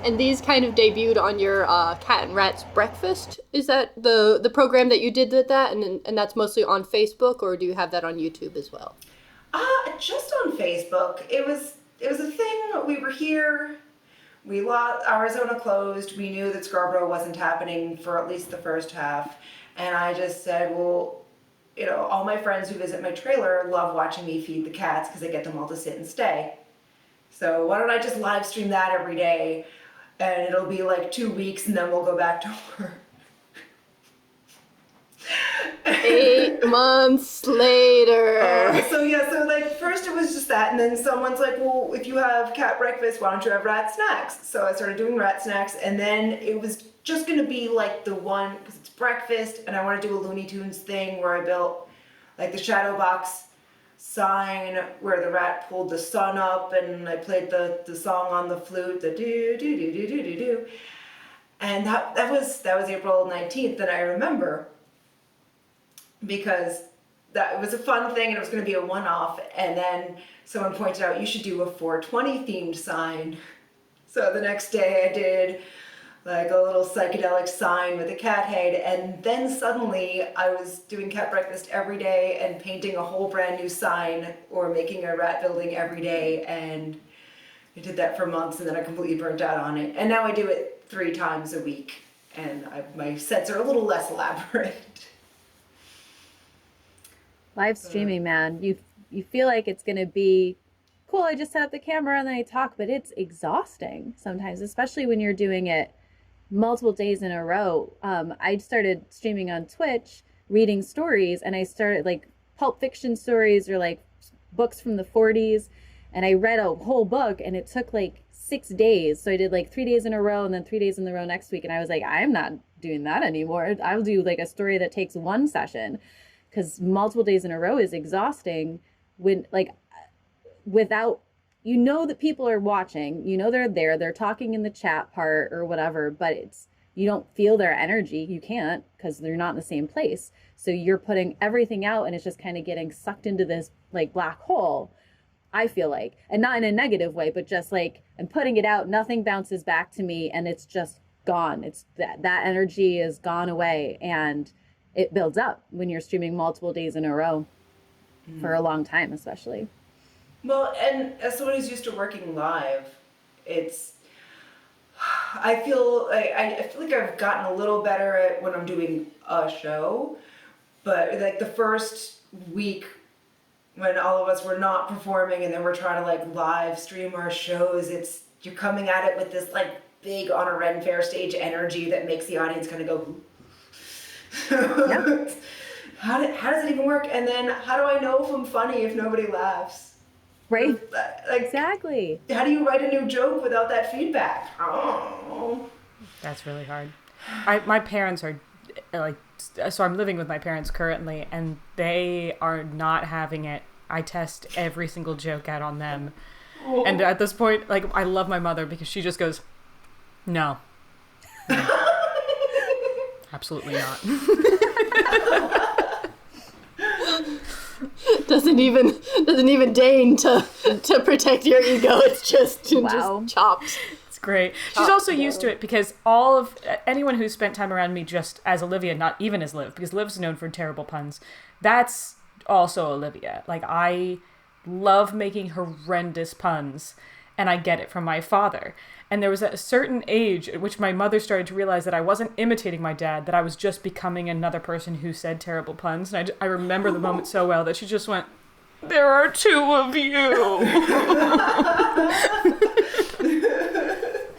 And these kind of debuted on your Cat and Rats Breakfast. Is that the program that you did with that, and that's mostly on Facebook, or do you have that on YouTube as well? Just on Facebook. It was a thing. We were here. We lost, Arizona closed. We knew that Scarborough wasn't happening for at least the first half, and I just said, well, you know, all my friends who visit my trailer love watching me feed the cats because I get them all to sit and stay. So why don't I just live stream that every day? And it'll be like 2 weeks and then we'll go back to work. 8 months later. So like first it was just that, and then someone's like, well, if you have cat breakfast, why don't you have rat snacks? So I started doing rat snacks, and then it was just gonna be like the one, because it's breakfast, and I want to do a Looney Tunes thing where I built like the shadow box sign where the rat pulled the sun up, and I played the song on the flute, the do do do do do do do, and that was April 19th, and I remember because that was a fun thing and it was going to be a one-off, and then someone pointed out you should do a 420 themed sign. So the next day I did like a little psychedelic sign with a cat head, and then suddenly I was doing cat breakfast every day and painting a whole brand new sign or making a rat building every day, and I did that for months, and then I completely burnt out on it, and now I do it 3 times a week, and my sets are a little less elaborate. Live streaming, man. You feel like it's going to be cool. I just set up the camera and then I talk, but it's exhausting sometimes, especially when you're doing it multiple days in a row. I started streaming on Twitch, reading stories, and I started like Pulp Fiction stories or like books from the 40s. And I read a whole book and it took like 6 days. So I did like 3 days in a row and then 3 days in a row next week. And I was like, I'm not doing that anymore. I'll do like a story that takes 1 session. because multiple days in a row is exhausting when like without, you know, that people are watching, you know, they're talking in the chat part or whatever, but it's, you don't feel their energy. You can't, because they're not in the same place. So you're putting everything out and it's just kind of getting sucked into this like black hole, I feel like, and not in a negative way, but just like I'm putting it out, nothing bounces back to me, and it's just gone. It's that energy is gone away, and it builds up when you're streaming multiple days in a row for a long time, especially. Well, and as someone who's used to working live, I feel like I've gotten a little better at when I'm doing a show, but like the first week when all of us were not performing and then we're trying to like live stream our shows, you're coming at it with this like big on a Ren Fair stage energy that makes the audience kind of go, yeah. How does it even work? And then how do I know if I'm funny if nobody laughs? Right. Like, exactly. How do you write a new joke without that feedback? Oh. That's really hard. My parents are like, so I'm living with my parents currently, and they are not having it. I test every single joke out on them. Oh. And at this point, like, I love my mother because she just goes, no. Absolutely not. doesn't even deign to protect your ego. It's just chopped. It's great. She's also used to it because all of anyone who's spent time around me just as Olivia, not even as Liv, because Liv's known for terrible puns. That's also Olivia. Like, I love making horrendous puns, and I get it from my father. And there was a certain age at which my mother started to realize that I wasn't imitating my dad, that I was just becoming another person who said terrible puns. And I remember the moment so well that she just went, "There are two of you."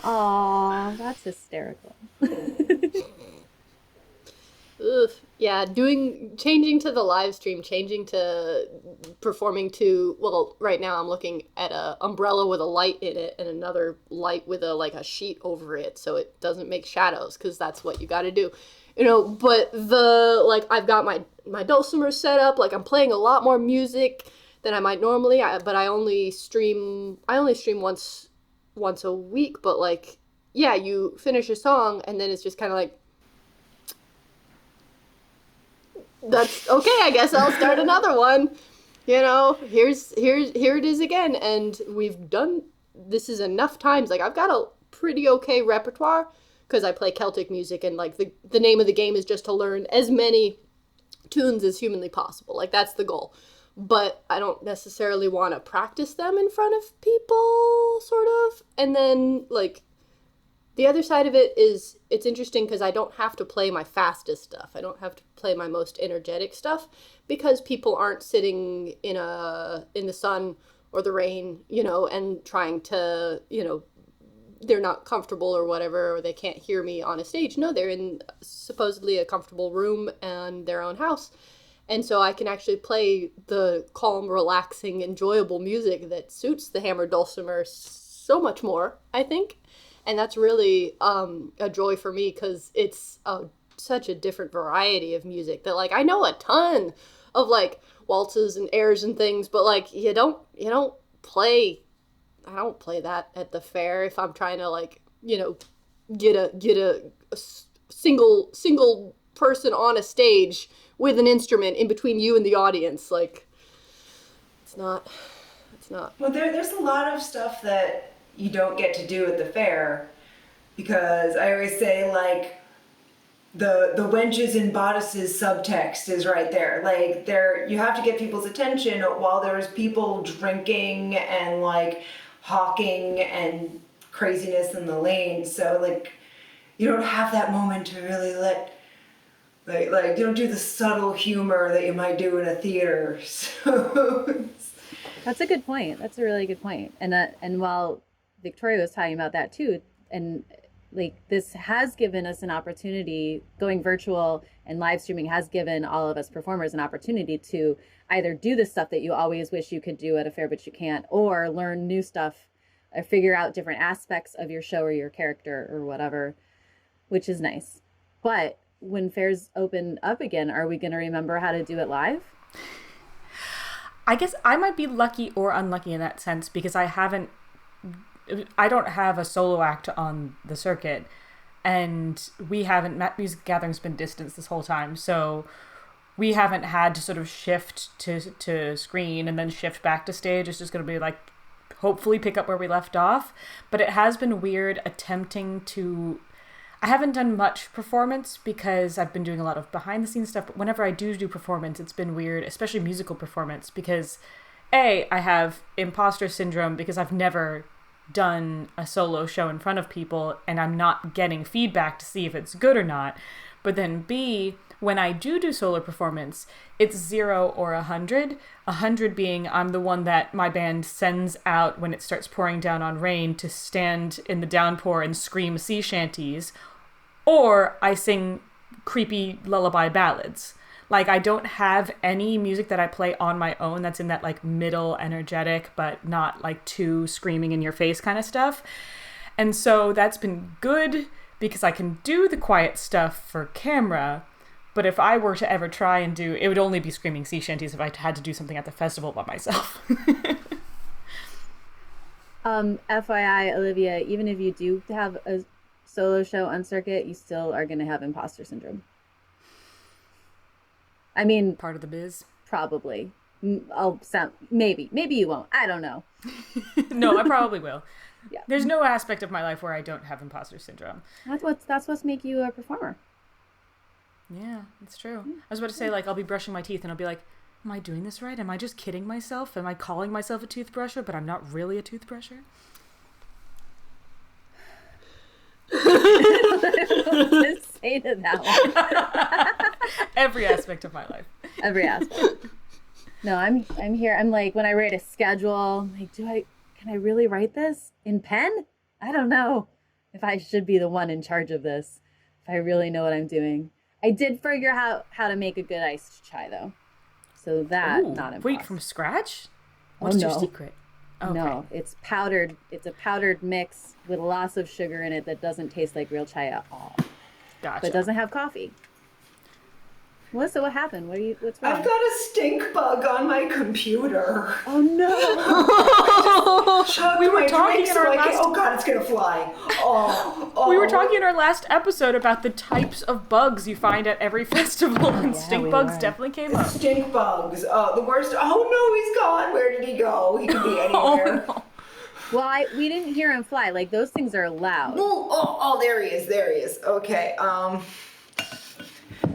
Aw, that's hysterical. Ugh. Yeah, changing to the live stream, changing to performing to, well, right now I'm looking at a umbrella with a light in it and another light with a sheet over it so it doesn't make shadows, because that's what you got to do. You know, but I've got my dulcimer set up, like I'm playing a lot more music than I might normally, but I only stream once a week, but like, yeah, you finish a song and then it's just kind of like, that's okay, I guess I'll start another one. You know, here it is again. And we've done, this is enough times. Like, I've got a pretty okay repertoire because I play Celtic music, and like the name of the game is just to learn as many tunes as humanly possible. Like, that's the goal. But I don't necessarily want to practice them in front of people, sort of. And then, like, the other side of it is, it's interesting because I don't have to play my fastest stuff. I don't have to play my most energetic stuff because people aren't sitting in the sun or the rain, you know, and trying to, you know, they're not comfortable or whatever, or they can't hear me on a stage. No, they're in supposedly a comfortable room and their own house. And so I can actually play the calm, relaxing, enjoyable music that suits the hammered dulcimer so much more, I think. And that's really a joy for me because it's such a different variety of music that, like, I know a ton of like waltzes and airs and things, but like I don't play that at the fair if I'm trying to, like, you know, get a single person on a stage with an instrument in between you and the audience. Like, it's not. Well, there's a lot of stuff that you don't get to do at the fair, because I always say, like, the wenches and bodices subtext is right there. Like, you have to get people's attention while there's people drinking and like hawking and craziness in the lane. So like, you don't have that moment to really like you don't do the subtle humor that you might do in a theater. So that's a good point. That's a really good point. And while Victoria was talking about that too, and like, this has given us an opportunity, going virtual and live streaming has given all of us performers an opportunity to either do the stuff that you always wish you could do at a fair but you can't, or learn new stuff or figure out different aspects of your show or your character or whatever, which is nice. But when fairs open up again, are we going to remember how to do it live? I guess I might be lucky or unlucky in that sense because I don't have a solo act on the circuit, and we haven't met. Music Gathering's been distanced this whole time, so we haven't had to sort of shift to screen and then shift back to stage. It's just going to be like, hopefully pick up where we left off. But it has been weird attempting to... I haven't done much performance because I've been doing a lot of behind the scenes stuff, but whenever I do performance, it's been weird, especially musical performance, because I have imposter syndrome because I've never done a solo show in front of people and I'm not getting feedback to see if it's good or not. But then B, when I do solo performance, it's 0 or 100. 100 being I'm the one that my band sends out when it starts pouring down on rain to stand in the downpour and scream sea shanties, or I sing creepy lullaby ballads. Like, I don't have any music that I play on my own that's in that like middle energetic but not like too screaming in your face kind of stuff. And so that's been good because I can do the quiet stuff for camera. But if I were to ever try and do, it would only be screaming sea shanties if I had to do something at the festival by myself. FYI, Olivia, even if you do have a solo show on circuit, you still are going to have imposter syndrome. I mean, part of the biz. Probably. Maybe you won't. I don't know. No, I probably will. Yeah. There's no aspect of my life where I don't have imposter syndrome. That's what's make you a performer. Yeah, it's true. I was about to say, like, I'll be brushing my teeth and I'll be like, am I doing this right? Am I just kidding myself? Am I calling myself a toothbrusher, but I'm not really a toothbrusher? Just say to that one. Every aspect of my life. Every aspect. No, I'm here. I'm like, when I write a schedule, I'm like, can I really write this in pen? I don't know if I should be the one in charge of this, if I really know what I'm doing. I did figure out how to make a good iced chai, though. So that, not impossible. Wait, from scratch? What's your secret? Okay. No, it's powdered. It's a powdered mix with lots of sugar in it that doesn't taste like real chai at all. Gotcha. But doesn't have coffee. Melissa, what happened? What's wrong? I've got a stink bug on my computer. Oh no! We were talking in our last... Oh god, it's gonna fly. Oh. We were talking in our last episode about the types of bugs you find at every festival, and stink bugs definitely came up. Stink bugs. The worst. Oh no, he's gone. Where did he go? He could be anywhere. Oh, no. Well, we didn't hear him fly. Like, those things are loud. Oh, there he is. There he is. Okay.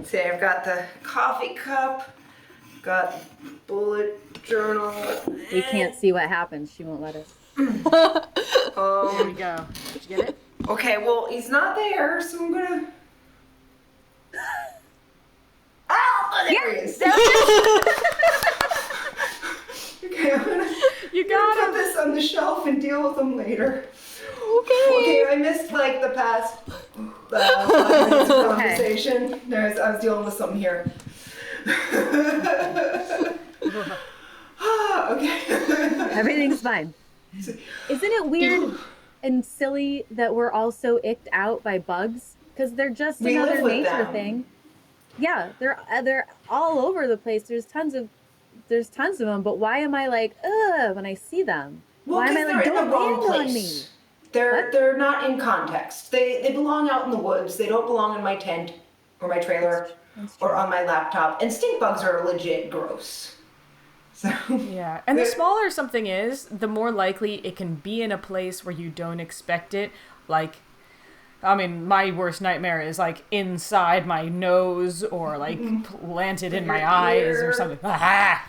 See, I've got the coffee cup, got bullet journal. We can't see what happens. She won't let us. There we go. Did you get it? Okay, well, he's not there, so I'm gonna... Oh, there he is. Okay, I'm gonna... You got put this on the shelf and deal with them later. Okay. Okay, I missed like the past 5 minutes of conversation. I was dealing with something here. Okay. Everything's fine. Isn't it weird and silly that we're all so icked out by bugs? Because they're just another nature thing. Yeah, they're all over the place. There's tons of them. But why am I like, ugh, when I see them? Well, why am I like, don't land on me? They're not in context. They belong out in the woods. They don't belong in my tent or my trailer or on my laptop. And stink bugs are legit gross. So yeah, and the smaller something is, the more likely it can be in a place where you don't expect it. Like, I mean, my worst nightmare is like inside my nose or like planted in my eyes or something. Ah!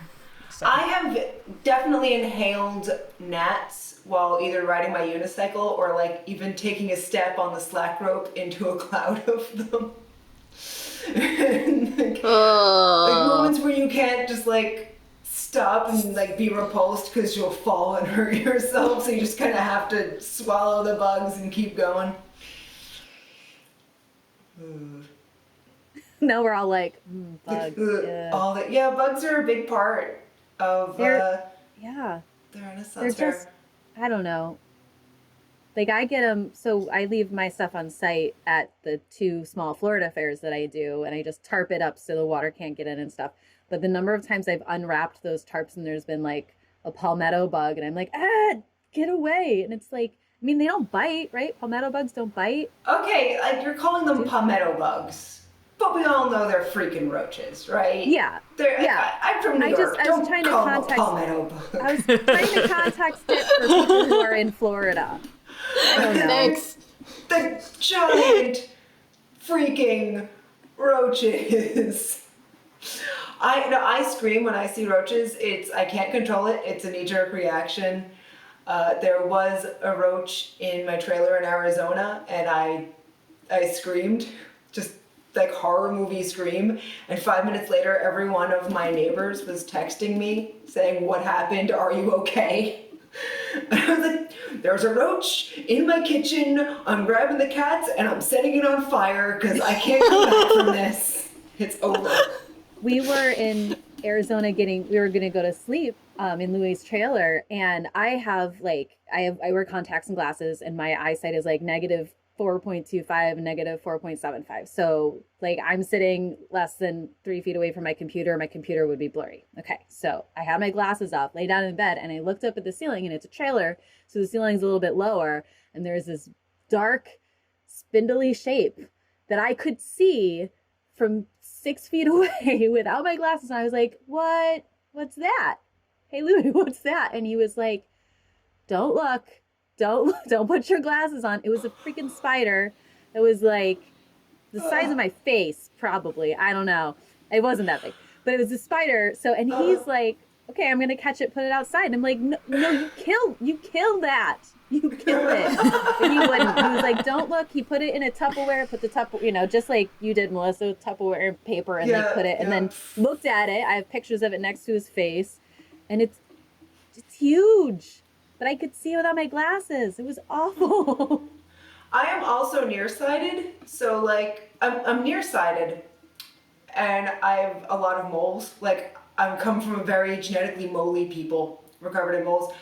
So. I have definitely inhaled gnats while either riding my unicycle or like even taking a step on the slack rope into a cloud of them. like moments where you can't just like stop and like be repulsed because you'll fall and hurt yourself, so you just kind of have to swallow the bugs and keep going. Now we're all like, bugs. Bugs are a big part of the Renaissance they're fair. just, I don't know. Like I get them, so I leave my stuff on site at the 2 small Florida fairs that I do, and I just tarp it up so the water can't get in and stuff. But the number of times I've unwrapped those tarps and there's been like a palmetto bug, and I'm like, get away. And it's like, I mean, they don't bite, right? Palmetto bugs don't bite. Okay, like you're calling them palmetto bugs. But we all know they're freaking roaches, right? Yeah. I'm from New York. I was trying to context. Palmetto bug. I was trying to context it for people who are in Florida. I don't know. Thanks. The giant freaking roaches. I scream when I see roaches. I can't control it. It's a knee-jerk reaction. There was a roach in my trailer in Arizona, and I screamed, just like horror movie scream, and 5 minutes later every one of my neighbors was texting me saying, "What happened? Are you okay?" And I was like, "There's a roach in my kitchen, I'm grabbing the cats and I'm setting it on fire because I can't come back from this. It's over." We were in Arizona we were gonna go to sleep in Louis' trailer, and I wear contacts and glasses, and my eyesight is like negative 4.25 and negative 4.75. So like I'm sitting less than 3 feet away from my computer would be blurry. Okay, so I had my glasses off, lay down in bed, and I looked up at the ceiling, and it's a trailer, so the ceiling's a little bit lower, and there's this dark, spindly shape that I could see from 6 feet away without my glasses. And I was like, what's that? Hey, Louis, what's that? And he was like, don't look. Don't put your glasses on. It was a freaking spider that was like the size of my face, probably. I don't know. It wasn't that big, but it was a spider. So, and he's like, okay, I'm going to catch it, put it outside. And I'm like, no, you kill that. You kill it. And he wouldn't. He was like, don't look. He put it in a Tupperware, put the Tupperware, just like you did, Melissa, Tupperware paper, and like put it, and then looked at it. I have pictures of it next to his face, and it's huge. But I could see without my glasses. It was awful. I am also nearsighted, so like I'm nearsighted, and I have a lot of moles. Like I come from a very genetically moly people. We're covered in moles.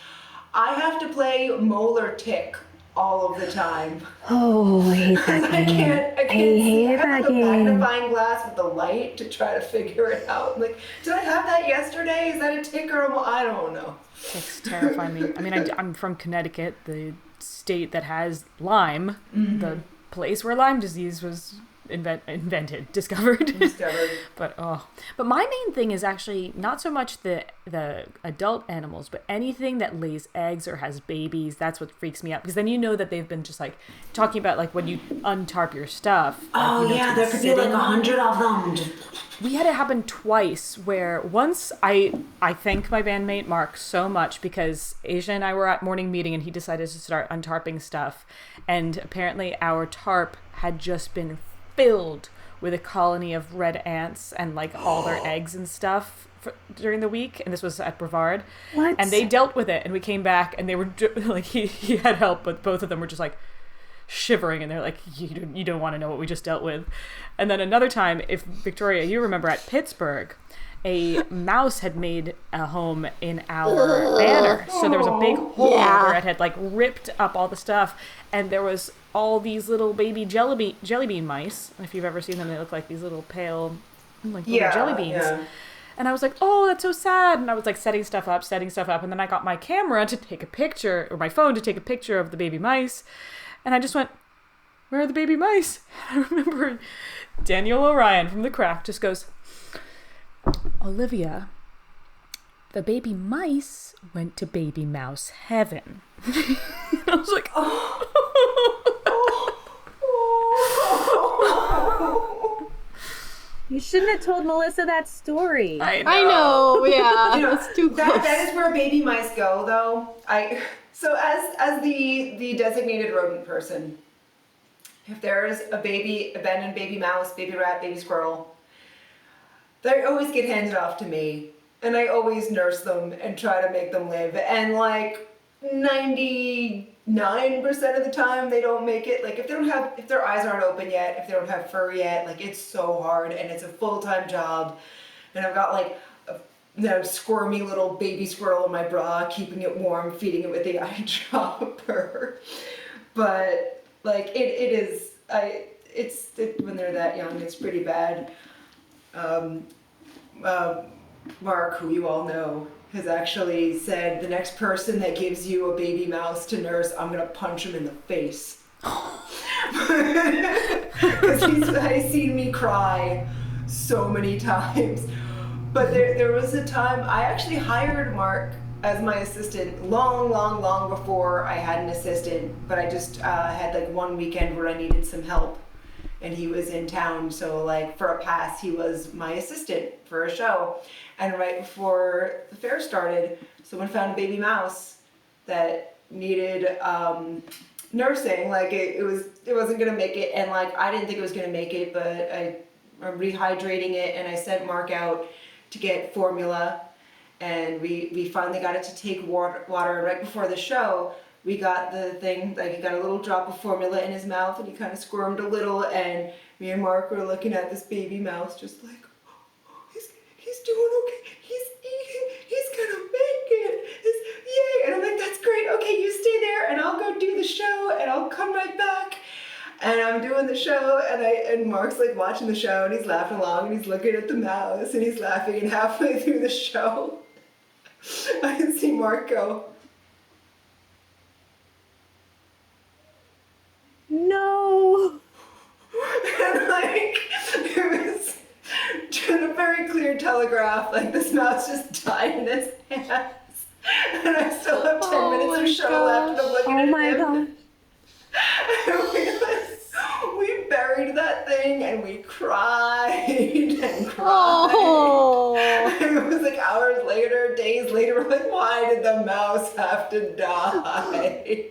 I have to play mole or tick all of the time. Oh, I hate that game. I can't have the magnifying glass with the light to try to figure it out. I'm like, did I have that yesterday? Is that a tick or a mole? I don't know. Ticks terrify me. I mean, I'm from Connecticut, the state that has Lyme, the place where Lyme disease was discovered. But my main thing is actually not so much the adult animals, but anything that lays eggs or has babies. That's what freaks me out, because then you know that they've been just like talking about like when you untarp your stuff. There could be like 100 of them. We had it happen twice, where once I thank my bandmate Mark so much, because Asia and I were at morning meeting and he decided to start untarping stuff, and apparently our tarp had just been filled with a colony of red ants and like all their eggs and stuff during the week, and this was at Brevard. What? And they dealt with it, and we came back and they were like he had help, but both of them were just like shivering, and they're like, you don't want to know what we just dealt with. And then another time, if Victoria, you remember, at Pittsburgh, a mouse had made a home in our banner, so there was a big hole where it had like ripped up all the stuff, and there was all these little baby jelly bean mice. If you've ever seen them, they look like these little pale, like little jelly beans. And I was like, oh, that's so sad. And I was like setting stuff up. And then I got my camera to take a picture, or my phone to take a picture of the baby mice. And I just went, where are the baby mice? I remember Daniel O'Ryan from The Craft just goes, Olivia, the baby mice went to baby mouse heaven. I was like, oh. You shouldn't have told Melissa that story. I know, yeah. That's too close. That is where baby mice go, though. So as the designated rodent person, if there's a abandoned baby mouse, baby rat, baby squirrel, they always get handed off to me, and I always nurse them and try to make them live. And like 99% of the time, they don't make it. Like if their eyes aren't open yet, if they don't have fur yet, like it's so hard, and it's a full-time job. And I've got like a squirmy little baby squirrel in my bra, keeping it warm, feeding it with the eye dropper. But like it is, when they're that young, it's pretty bad. Mark, who you all know, has actually said the next person that gives you a baby mouse to nurse, I'm gonna punch him in the face. Because he's seen me cry so many times. But there was a time I actually hired Mark as my assistant long before I had an assistant, but I just had like one weekend where I needed some help and he was in town, so like for a pass he was my assistant for a show. And right before the fair started, someone found a baby mouse that needed nursing. Like it wasn't gonna make it, and like I didn't think it was gonna make it, but I'm rehydrating it, and I sent Mark out to get formula, and we finally got it to take water. Right before the show, we got the thing, like he got a little drop of formula in his mouth, and he kind of squirmed a little, and me and Mark were looking at this baby mouse just like, he's doing okay, he's eating, he's gonna make it, yay. And I'm like, that's great, okay, you stay there and I'll go do the show and I'll come right back. And I'm doing the show, and Mark's like watching the show, and he's laughing along, and he's looking at the mouse, and he's laughing, and halfway through the show, I can see Mark go, no. and like, it was just a very clear telegraph, like this mouse just died in his hands, and I still have 10 minutes of show left, and I'm looking at him. Oh my god. We buried that thing and we cried and cried. Oh. It was like hours later, days later, we're like, why did the mouse have to die?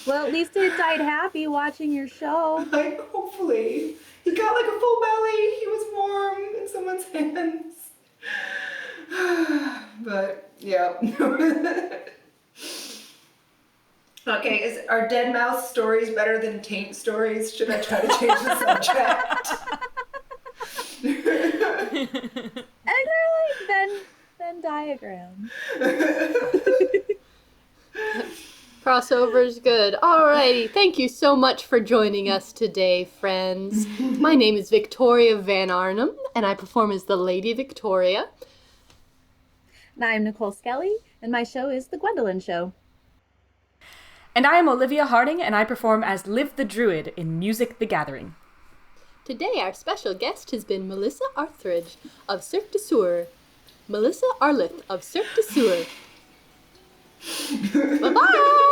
Well, at least it died happy watching your show. Like, hopefully. He got like a full belly. He was warm in someone's hands. But, yeah. Okay, are dead mouse stories better than taint stories? Should I try to change the subject? And they're like Venn diagram. Crossover's good. Alrighty, thank you so much for joining us today, friends. My name is Victoria Van Arnam, and I perform as the Lady Victoria. And I'm Nicole Skelly, and my show is The Gwendolyn Show. And I am Olivia Harding, and I perform as Liv the Druid in Music the Gathering. Today, our special guest has been Melissa Arthridge of Cirque du Soleil. Melissa Arleth of Cirque du Soleil. Bye-bye!